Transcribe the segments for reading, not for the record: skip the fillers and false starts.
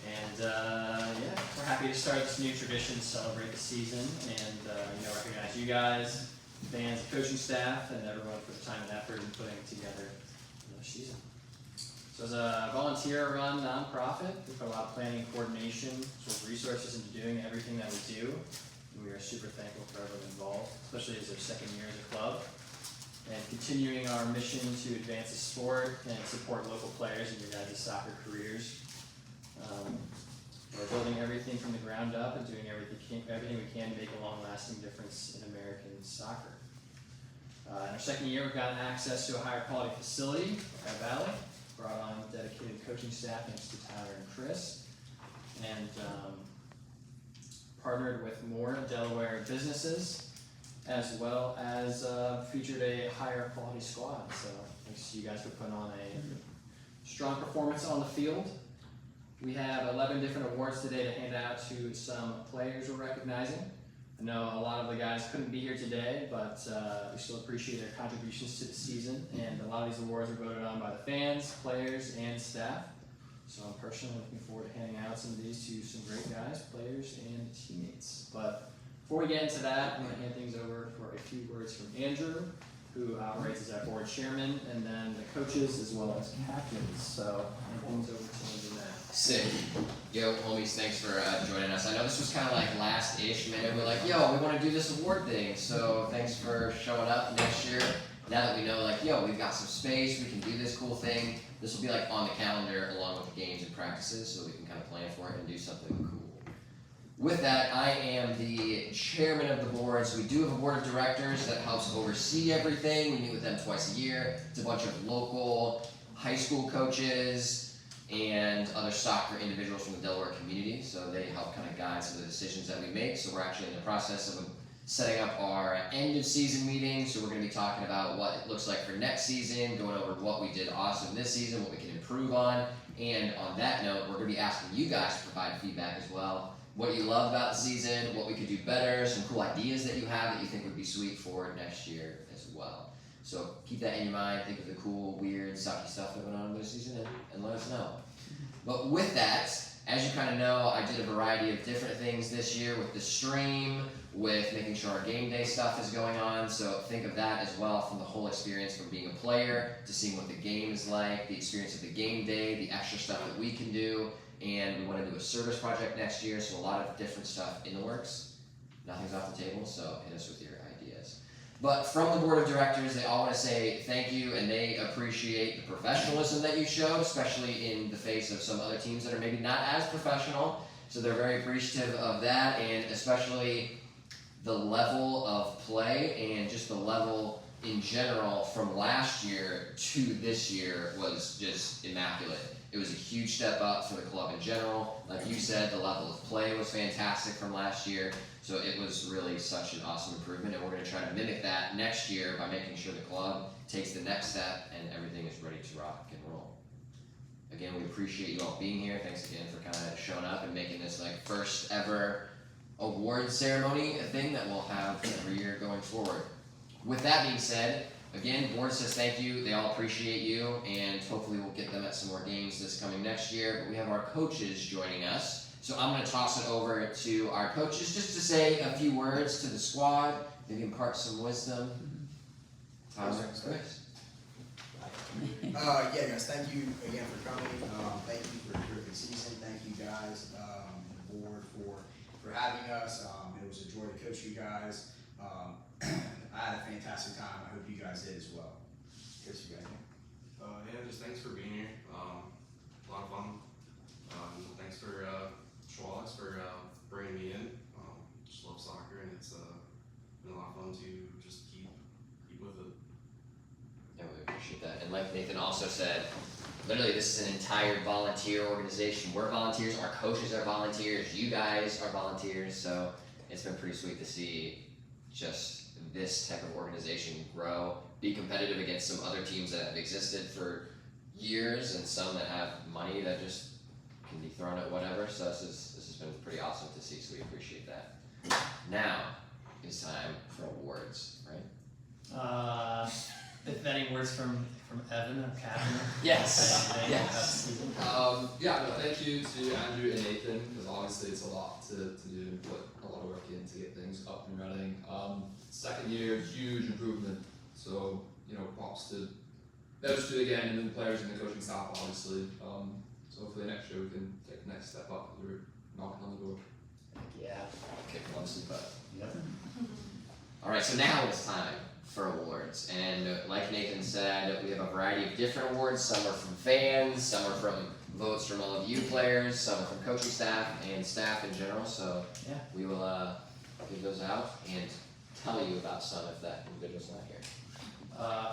And yeah, we're happy to start this new tradition to celebrate the season and recognize you guys, fans, coaching staff, and everyone for the time and effort in putting together the season. So as a volunteer-run nonprofit, we put a lot of planning and coordination, sort of resources into doing everything that we do. And we are super thankful for everyone involved, especially as their second year as a club. And continuing our mission to advance the sport and support local players in your guys' soccer careers. We're building everything from the ground up and doing everything we can to make a long-lasting difference in American soccer. In our second year, we've gotten access to a higher quality facility at Valley, brought on dedicated coaching staff thanks to Tyler and Chris, and partnered with more Delaware businesses, as well as featured a higher quality squad. So thanks to you guys for putting on a strong performance on the field. We have 11 different awards today to hand out to some players we're recognizing. I know a lot of the guys couldn't be here today, but we still appreciate their contributions to the season. And a lot of these awards are voted on by the fans, players, and staff. So I'm personally looking forward to handing out some of these to some great guys, players, and teammates. But before we get into that, I'm going to hand things over for a few words from Andrew, who operates as our board chairman, and then the coaches as well as captains. So hand things over to Andrew now. Sick. Yo, homies, thanks for joining us. I know this was kind of like last-ish minute. We're like, yo, we want to do this award thing. So thanks for showing up next year. Now that we know, like, yo, we've got some space, we can do this cool thing. This will be like on the calendar along with the games and practices, so we can kind of plan for it and do something cool. With that, I am the chairman of the board. So we do have a board of directors that helps oversee everything. We meet with them twice a year. It's a bunch of local high school coaches and other soccer individuals from the Delaware community. So they help kind of guide some of the decisions that we make. So we're actually in the process of setting up our end of season meeting. So we're going to be talking about what it looks like for next season, going over what we did awesome this season, what we can improve on. And on that note, we're going to be asking you guys to provide feedback as well. What you love about the season, what we could do better, some cool ideas that you have that you think would be sweet for next year as well. So keep that in your mind, think of the cool, weird, sucky stuff that went on this season and let us know. But with that, as you kind of know, I did a variety of different things this year with the stream, with making sure our game day stuff is going on. So think of that as well from the whole experience from being a player to seeing what the game is like, the experience of the game day, the extra stuff that we can do. And we want to do a service project next year, so a lot of different stuff in the works. Nothing's off the table, so hit us with your ideas. But from the board of directors, they all want to say thank you, and they appreciate the professionalism that you showed, especially in the face of some other teams that are maybe not as professional. So they're very appreciative of that, and especially the level of play and just the level in general from last year to this year was just immaculate. It was a huge step up for the club in general. Like you said, the level of play was fantastic from last year. So it was really such an awesome improvement, and we're going to try to mimic that next year by making sure the club takes the next step and everything is ready to rock and roll. Again, we appreciate you all being here. Thanks again for kind of showing up and making this like first ever award ceremony, a thing that we'll have every year going forward. With that being said, again, the board says thank you. They all appreciate you, and hopefully we'll get them at some more games this coming next year. But we have our coaches joining us. So I'm going to toss it over to our coaches just to say a few words to the squad, maybe impart some wisdom. Tyler, Chris. Yeah, guys, thank you again for coming. Thank you for a terrific season. Thank you guys, the board, for having us. It was a joy to coach you guys. I had a fantastic time. I hope you guys did as well. Chris, you got anything? Yeah, just thanks for being here. A lot of fun. Thanks for Schwallex for bringing me in. Just love soccer, and it's been a lot of fun to just keep with it. Yeah, we appreciate that. And like Nathan also said, literally this is an entire volunteer organization. We're volunteers, our coaches are volunteers, you guys are volunteers, so it's been pretty sweet to see just this type of organization grow, be competitive against some other teams that have existed for years and some that have money that just can be thrown at whatever. So this has been pretty awesome to see, so we appreciate that. Now it's time for awards, right? If any words from Evan or Catherine? Yes. Yes. Yeah, no, thank you to Andrew and Nathan, because obviously it's a lot to do and put a lot of work in to get things up and running. Second year, huge improvement. So, props to those two again, and then the players and the coaching staff, obviously. So hopefully next year we can take the next step up. We're knocking on the door. Yeah, kick Clemson butt. Yep. All right, so now it's time for awards, and like Nathan said, we have a variety of different awards. Some are from fans, some are from votes from all of you players, some are from coaching staff and staff in general. So Yeah. we will give those out and tell you about some if that individual's not here.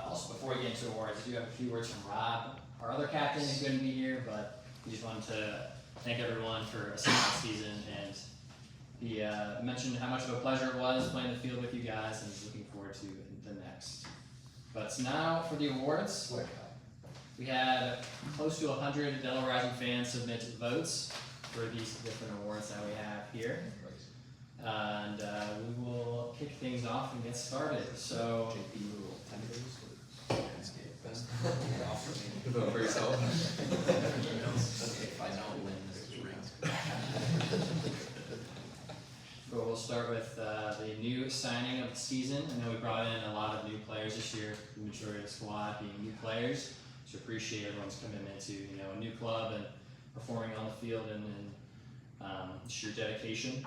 Also, before we get into awards, I do have a few words from Rob, our other captain, who couldn't be here, but he just wanted to thank everyone for a solid season, and he mentioned how much of a pleasure it was playing the field with you guys, and he's looking forward to the next. But now for the awards. We had close to 100 Delaware Rising fans submit votes for these different awards that we have here. And we will kick things off and get started. So, Vote for yourself. if I don't win, this is rigged. But we'll start with the new signing of the season. I know we brought in a lot of new players this year, the majority of the squad being new players. So appreciate everyone's commitment to a new club and performing on the field and sheer dedication.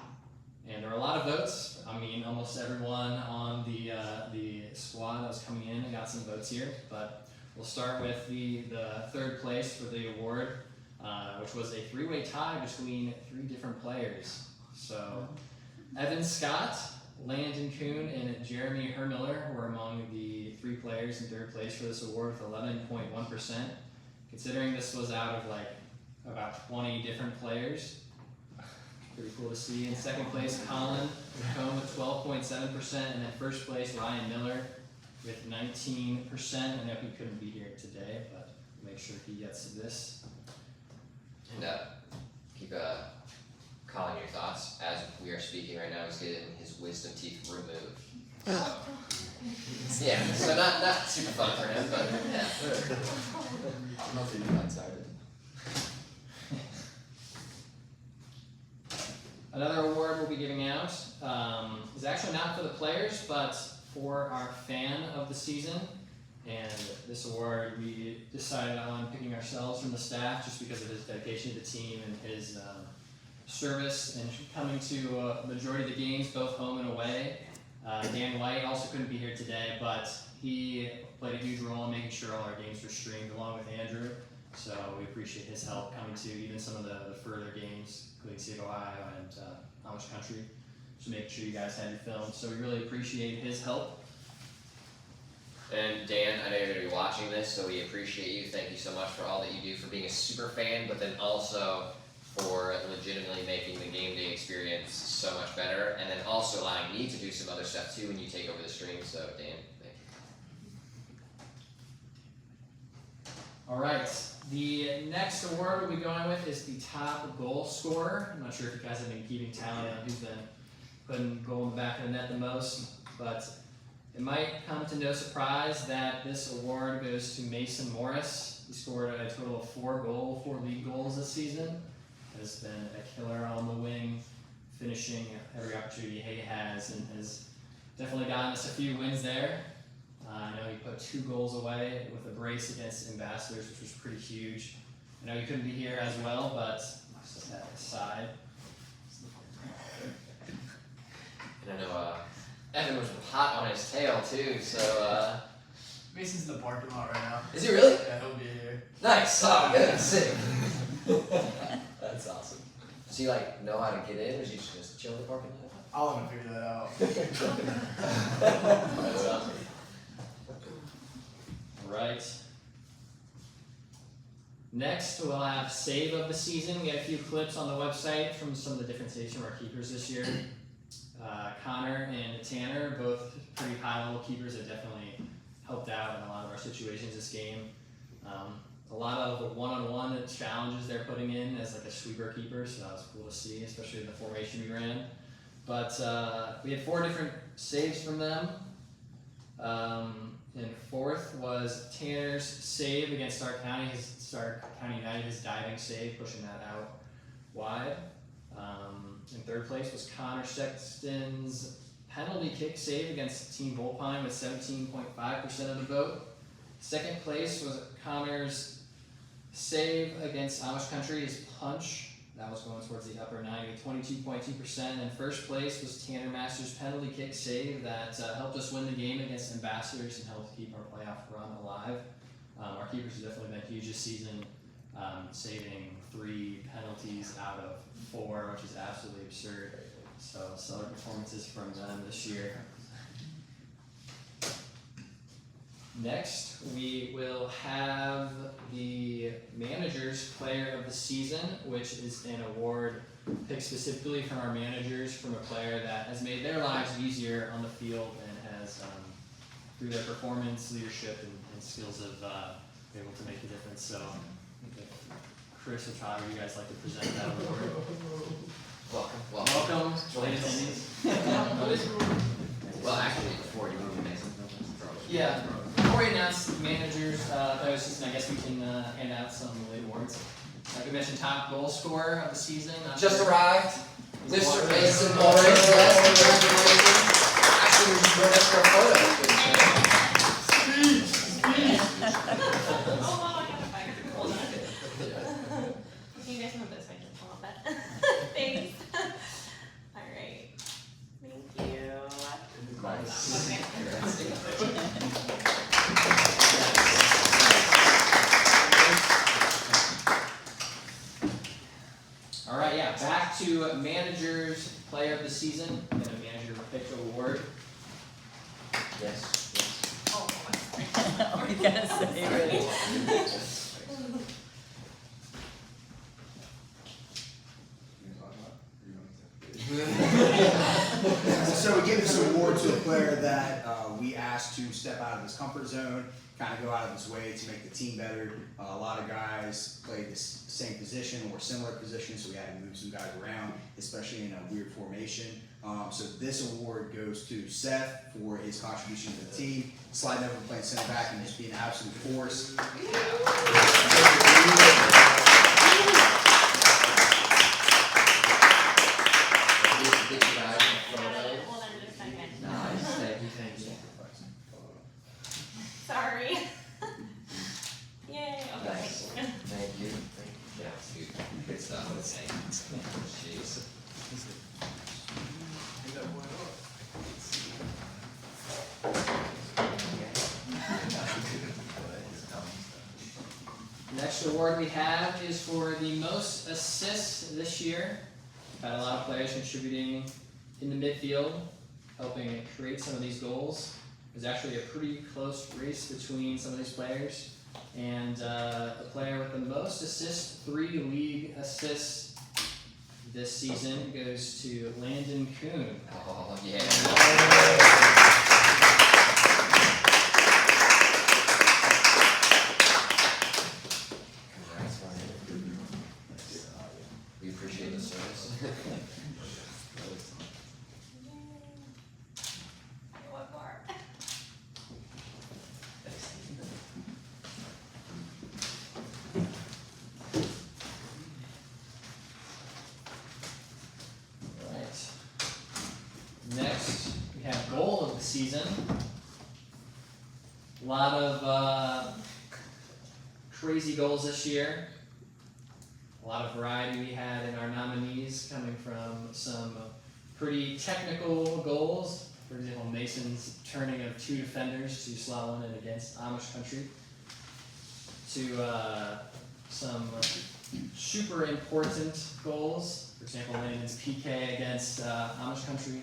And there were a lot of votes. I mean, almost everyone on the squad that was coming in and got some votes here. But we'll start with the third place for the award, which was a three-way tie between three different players. So Evan Scott, Landon Kuhn, and Jeremy Hermiller were among the three players in third place for this award with 11.1%. Considering this was out of about 20 different players. Pretty cool to see. In second place, Colin Cohn with 12.7%, and then first place, Ryan Miller with 19%. I know he couldn't be here today, but make sure he gets this. And keep Colin your thoughts as we are speaking right now. He's getting his wisdom teeth removed. So, yeah, so not super fun for him, but yeah. I'm not feeling excited. Another award we'll be giving out is actually not for the players, but for our fan of the season. And this award we decided on picking ourselves from the staff just because of his dedication to the team and his service and coming to a majority of the games, both home and away. Dan White also couldn't be here today, but he played a huge role in making sure all our games were streamed along with Andrew. So we appreciate his help coming to even some of the further games, including State of Ohio and Amish Country, to make sure you guys had your film. So we really appreciate his help. And Dan, I know you're going to be watching this, so we appreciate you. Thank you so much for all that you do, for being a super fan, but then also for legitimately making the game day experience so much better, and then also allowing me to do some other stuff too when you take over the stream. So Dan, thank you. All right, the next award we'll be going with is the top goal scorer. I'm not sure if you guys have been keeping tally on who's been putting goal in the back of the net the most, but it might come to no surprise that this award goes to Mason Morris. He scored a total of 4 league goals this season. Has been a killer on the wing, finishing every opportunity he has, and has definitely gotten us a few wins there. I know he put 2 goals away with a brace against Ambassadors, which was pretty huge. I know he couldn't be here as well, but just that aside. And I know Evan was hot on his tail too, so Mason's in the parking lot right now. is he really? Yeah, he'll be here. Nice! Oh, good, sick. That's awesome. Does he know how to get in, or is he just chill in the parking lot? I'll let him figure that out. That's awesome. Right. Next, we'll have save of the season. We got a few clips on the website from some of the different saves from our keepers this year. Connor and Tanner, both pretty high-level keepers that definitely helped out in a lot of our situations this game. A lot of one-on-one challenges they're putting in as a sweeper keeper, so that was cool to see, especially in the formation we ran. But we had 4 different saves from them. And fourth was Tanner's save against Stark County. Stark County United, his diving save, pushing that out wide. In third place was Connor Sexton's penalty kick save against Team Bullpine with 17.5% of the vote. Second place was Connor's save against Amish Country, his punch. That was going towards the upper 90 with 22.2%. And first place was Tanner Masters' penalty kick save that helped us win the game against Ambassadors and helped keep our playoff run alive. Our keepers have definitely been huge this season, saving 3 penalties out of 4, which is absolutely absurd. So stellar performances from them this year. Next, we will have the Manager's Player of the Season, which is an award picked specifically from our managers, from a player that has made their lives easier on the field and has, through their performance, leadership, and skills, have been able to make a difference. So, Chris or Tyler, you guys like to present that award? Welcome, ladies attendees. Well, actually, before you move to Mason. Yeah. Before we announce managers, I guess we can hand out some late awards. Like we mentioned, top goal scorer of the season. Just arrived, Mr. Mason Morris. Congratulations. Actually, we're just for a photo. Oh wow, I got a bag. Hold on. Can you guys move this way just a little bit? Thanks. Alright. Thank you. Alright, yeah, back to Manager's Player of the Season and a Manager Picked Award. Yes. Oh, We gotta say it. So we give this award to a player that we asked to step out of his comfort zone, kind of go out of his way to make the team better. A lot of guys played the same position or similar position, so we had to move some guys around, especially in a weird formation. So this award goes to Seth for his contribution to the team, sliding over playing center back and just being an absolute force. hold on just a second. Nice, thank you. Sorry. Yay, okay. Nice. Thank you. Yeah, dude, good stuff. Jeez. Next award we have is for the most assists this year. We've had a lot of players contributing in the midfield, helping create some of these goals. There's actually a pretty close race between some of these players. And the player with the most assists, 3 league assists this season, goes to Landon Kuhn. Oh, yeah. Congrats, Ryan. We appreciate the service. What more? Alright. Next, we have goal of the season. A lot of crazy goals this year. A lot of variety we had in our nominees, coming from some pretty technical goals. For example, Mason's turning of 2 defenders to slot one in against Amish Country. To some super important goals. For example, Landon's PK against Amish Country,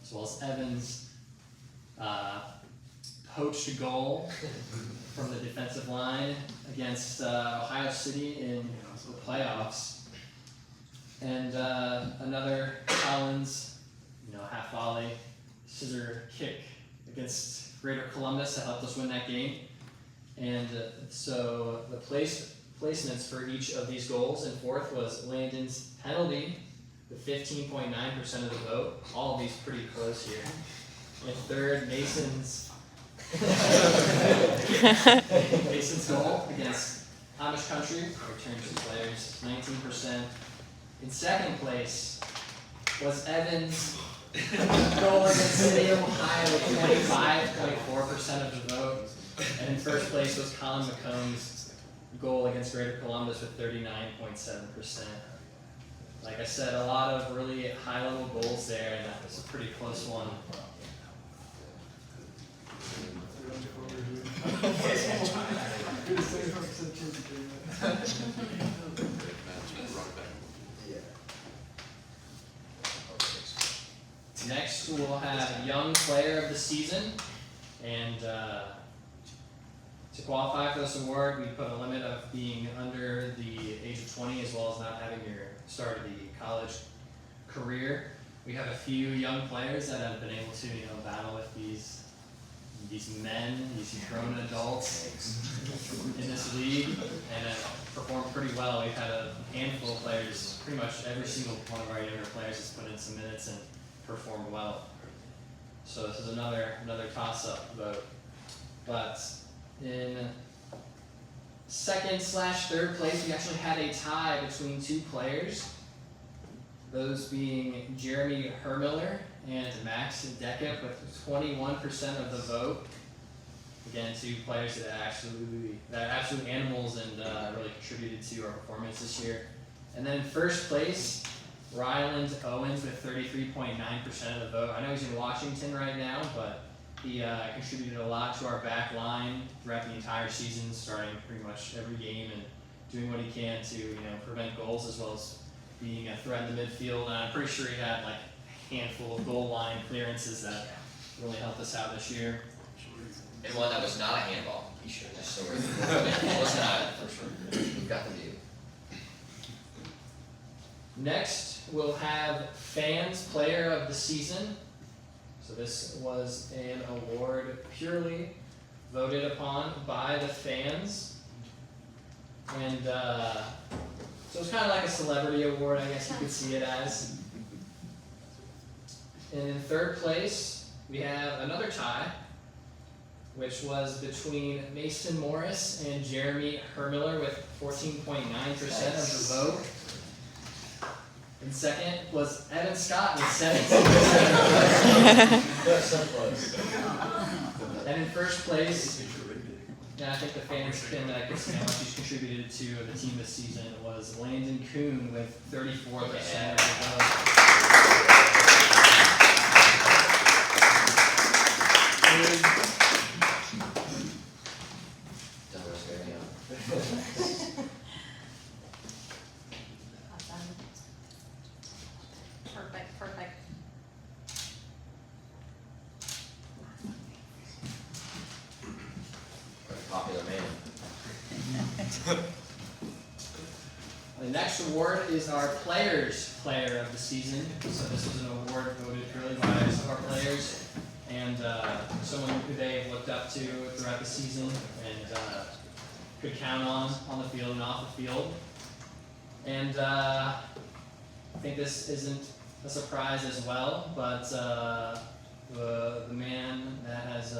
as well as Evan's poached goal from the defensive line against Ohio City in the playoffs. And another Collins, half volley, scissor kick against Greater Columbus that helped us win that game. And so the placements for each of these goals. And fourth was Landon's penalty with 15.9% of the vote. All of these pretty close here. And third, Mason's Mason's goal against Amish Country, return to players, 19%. In second place was Evans' goal against City of Ohio with 25.4% of the vote. And in first place was Colin McComb's goal against Greater Columbus with 39.7%. Like I said, a lot of really high-level goals there, and that was a pretty close one. Next, we'll have Young Player of the Season, and to qualify for this award, we put a limit of being under the age of 20 as well as not having your start of the college career. We have a few young players that have been able to, battle with these men, these grown adults in this league, and have performed pretty well. We've had a handful of players, pretty much every single one of our younger players has put in some minutes and performed well. So this is another toss-up vote. But in second/third place, we actually had a tie between two players. Those being Jeremy Hermiller and Max Deckett with 21% of the vote. Again, two players that are absolute animals and really contributed to our performance this year. And then in first place, Ryland Owens with 33.9% of the vote. I know he's in Washington right now, but he contributed a lot to our back line throughout the entire season, starting pretty much every game and doing what he can to prevent goals as well as being a threat in the midfield. And I'm pretty sure he had like a handful of goal line clearances that really helped us out this year. And one that was not a handball. He should have just so we're it was not for sure. We've got the view. Next, we'll have Fans Player of the Season. So this was an award purely voted upon by the fans. And so it's kind of like a celebrity award, I guess you could see it as. And in third place, we have another tie, which was between Mason Morris and Jeremy Hermiller with 14.9% of the vote. And second was Evan Scott with 17%. So close. And in first place, and I think the fans can see how much he's contributed to the team this season, was Landon Kuhn with 34% of the vote. Delaware's very young. Awesome. Perfect. Quite a popular man. The next award is our Players Player of the Season. So this was an award voted purely by some of our players and someone who they looked up to throughout the season and could count on the field and off the field. And I think this isn't a surprise as well, but the man that has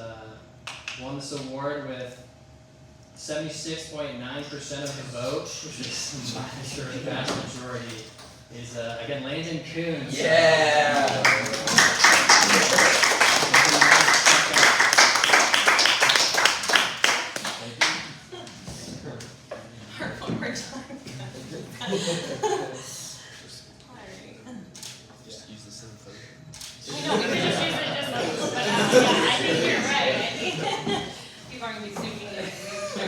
won this award with 76.9% of the vote, which is I'm sure the vast majority, is again Landon Kuhn. Yeah! One more time. Alright. Just use the same thing. I know, we could just use it just like, but yeah, I think you're right. I think people are gonna be snooping in it, sure.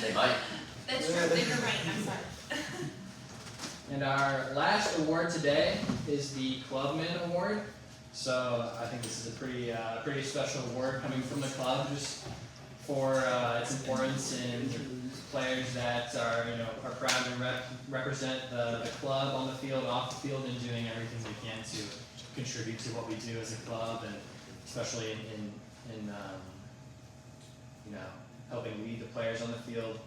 They might. That's true, then you're right, I'm sorry. And our last award today is the Clubman Award. So I think this is a pretty special award coming from the club, just for its importance in players that are proud to represent the club on the field, off the field, and doing everything they can to contribute to what we do as a club, and especially in helping lead the players on the field.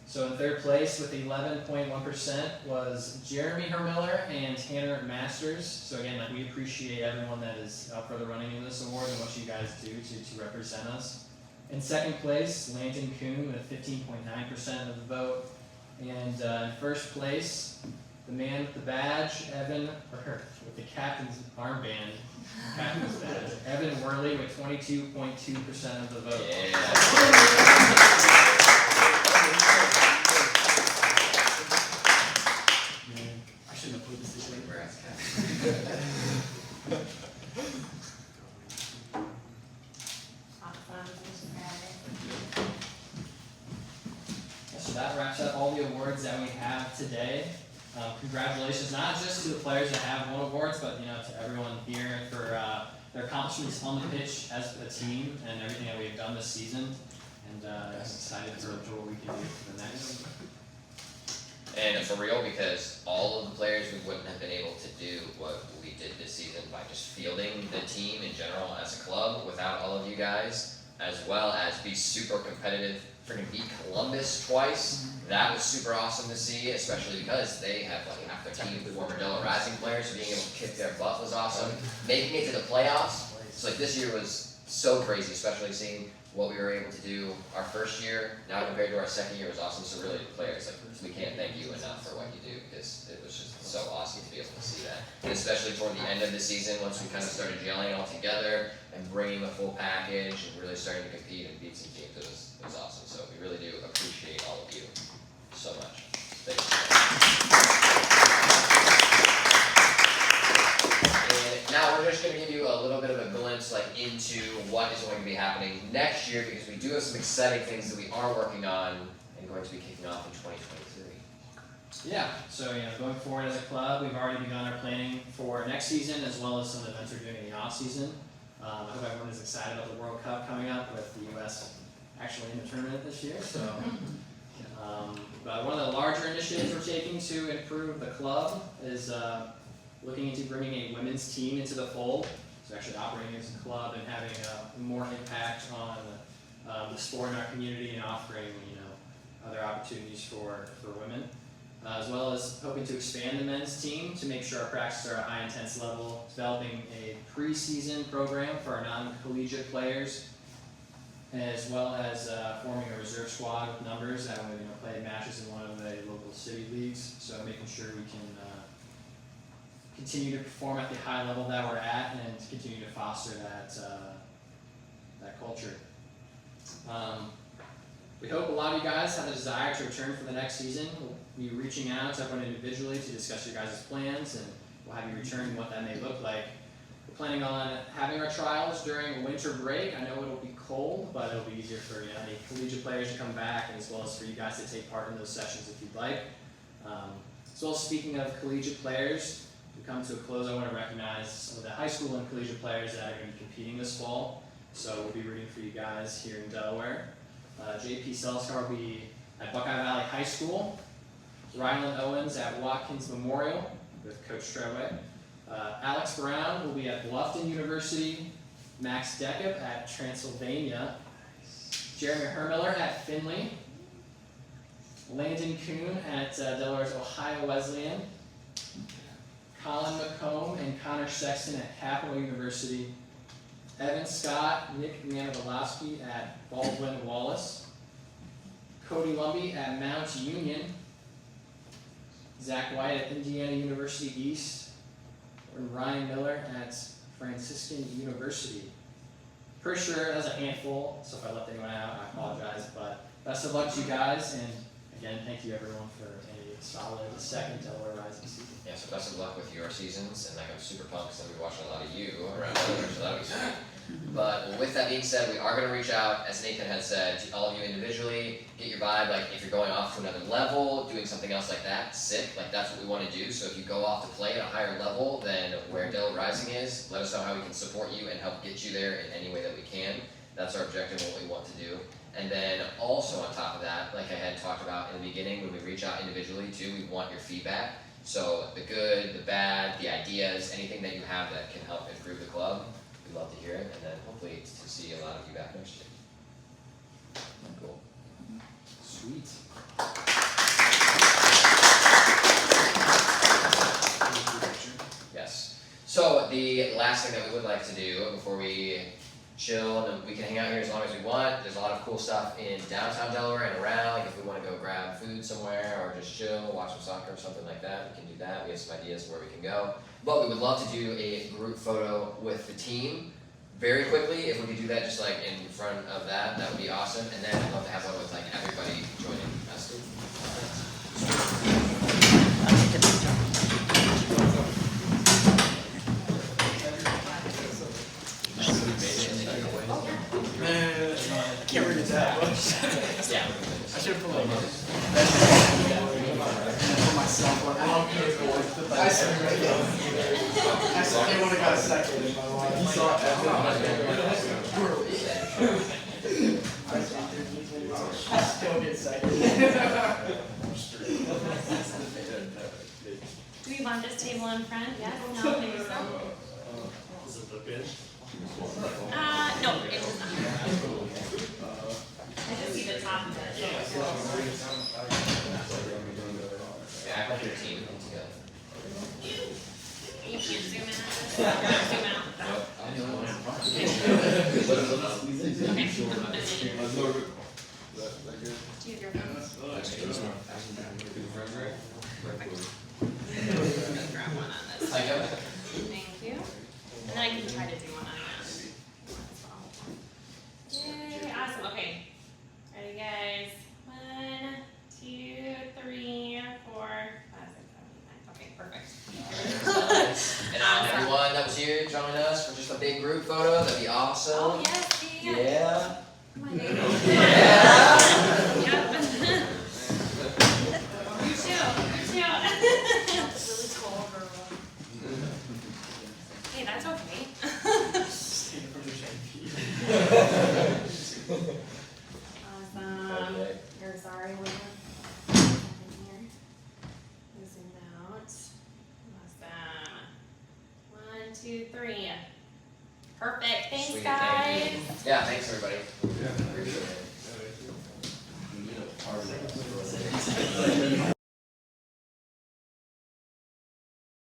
So in third place with 11.1% was Jeremy Hermiller and Tanner Masters. So again, like, we appreciate everyone that is up for the running in this award and what you guys do to represent us. In second place, Landon Kuhn with 15.9% of the vote. And in first place, the man with the badge, with the captain's armband, Evan Worley with 22.2% of the vote. I shouldn't have put this in where So that wraps up all the awards that we have today. Congratulations, not just to the players that have won awards, but to everyone here for their accomplishments on the pitch as a team and everything that we have done this season. And I'm excited for what we can do for the next. And for real, because all of the players, we wouldn't have been able to do what we did this season by just fielding the team in general as a club without all of you guys, as well as be super competitive, freaking beat Columbus twice. That was super awesome to see, especially because they have like half their team former Delaware Rising players, so being able to kick their butt was awesome. Making it to the playoffs, so like this year was so crazy, especially seeing what we were able to do our first year, now compared to our second year was awesome. So really, the players, like, we can't thank you enough for what you do, because it was just so awesome to be able to see that. And especially toward the end of the season, once we kind of started gelling all together and bringing the full package and really starting to compete and beat some teams, it was awesome. So we really do appreciate all of you so much. Thank you. And now we're just going to give you a little bit of a glimpse into what is going to be happening next year, because we do have some exciting things that we are working on and going to be kicking off in 2023. Yeah, so going forward as a club, we've already begun our planning for next season, as well as some events we're doing in the off season. I hope everyone is excited about the World Cup coming up, with the U.S. actually in the tournament this year. So, but one of the larger initiatives we're taking to improve the club is looking into bringing a women's team into the fold. So actually operating as a club and having more impact on the sport in our community, and offering other opportunities for women. As well as hoping to expand the men's team to make sure our practices are at a high intense level, developing a preseason program for our non-collegiate players, as well as forming a reserve squad with numbers that would play matches in one of the local city leagues. So making sure we can continue to perform at the high level that we're at, and continue to foster that culture. We hope a lot of you guys have a desire to return for the next season. We'll be reaching out to everyone individually to discuss your guys' plans, and we'll have you return and what that may look like. We're planning on having our trials during winter break. I know it'll be cold, but it'll be easier for any collegiate players to come back, and as well as for you guys to take part in those sessions if you'd like. As well as speaking of collegiate players, to come to a close, I want to recognize some of the high school and collegiate players that are going to be competing this fall. So we'll be rooting for you guys here in Delaware. JP Selskar will be at Buckeye Valley High School. Ryland Owens at Watkins Memorial with Coach Treadway. Alex Brown will be at Bluffton University. Max Deckup at Transylvania. Jeremy Hermiller at Findlay. Landon Kuhn at Delaware's Ohio Wesleyan. Colin McComb and Connor Sexton at Capital University. Evan Scott, Nick Manivalowski at Baldwin Wallace. Cody Lumby at Mount Union. Zach White at Indiana University East. And Ryan Miller at Franciscan University. Pretty sure that's a handful, so if I left anyone out, I apologize. But best of luck to you guys, and again, thank you everyone for a solid second Delaware Rising season. Yeah, so best of luck with your seasons, and I'm super pumped because I'll be watching a lot of you around Delaware, so that'll be sweet. But with that being said, we are going to reach out, as Nathan had said, to all of you individually, get your vibe. Like, if you're going off to another level, doing something else like that, sick. Like, that's what we want to do. So if you go off to play at a higher level than where Delaware Rising is, let us know how we can support you and help get you there in any way that we can. That's our objective and what we want to do. And then also on top of that, like I had talked about in the beginning, when we reach out individually too, we want your feedback. So the good, the bad, the ideas, anything that you have that can help improve the club, we'd love to hear it, and then hopefully to see a lot of you back next year. Cool. Sweet. Yes. So the last thing that we would like to do before we chill, and we can hang out here as long as we want. There's a lot of cool stuff in downtown Delaware and around. Like if we want to go grab food somewhere or just chill, watch some soccer or something like that, we can do that. We have some ideas where we can go. But we would love to do a group photo with the team very quickly. If we could do that just like in front of that, that would be awesome. And then I'd love to have one with like everybody joining us. I'll take a picture. Can't read that. Yeah. I should have put my myself on. I still would have got a second if I wanted. You saw it. I still get second. Do we want this table in front? Yes? No? Maybe so? Is it the bench? No, it was not. I just see the top of it. Yeah, act like your team together. You can't zoom in on this? Zoom out? Do you have your phone? Grab one on this. Thank you. Thank you. And then I can try to do one on that as well. Yay, awesome, okay. Ready guys? 1, 2, 3, 4, 5, 6, 7, 8, 9. Okay, perfect. And everyone that was here, join us for just a big group photo. That'd be awesome. Oh, yes, yeah. Yeah. Come on, baby. Yeah. Yep. You too, you too. Really tall girl. Hey, that's okay. Awesome. Okay. You're sorry, we're here. Zoom out. Awesome. 1, 2, 3. Perfect. Thanks, Sweet, guys. thank you. Yeah, thanks everybody. Appreciate it.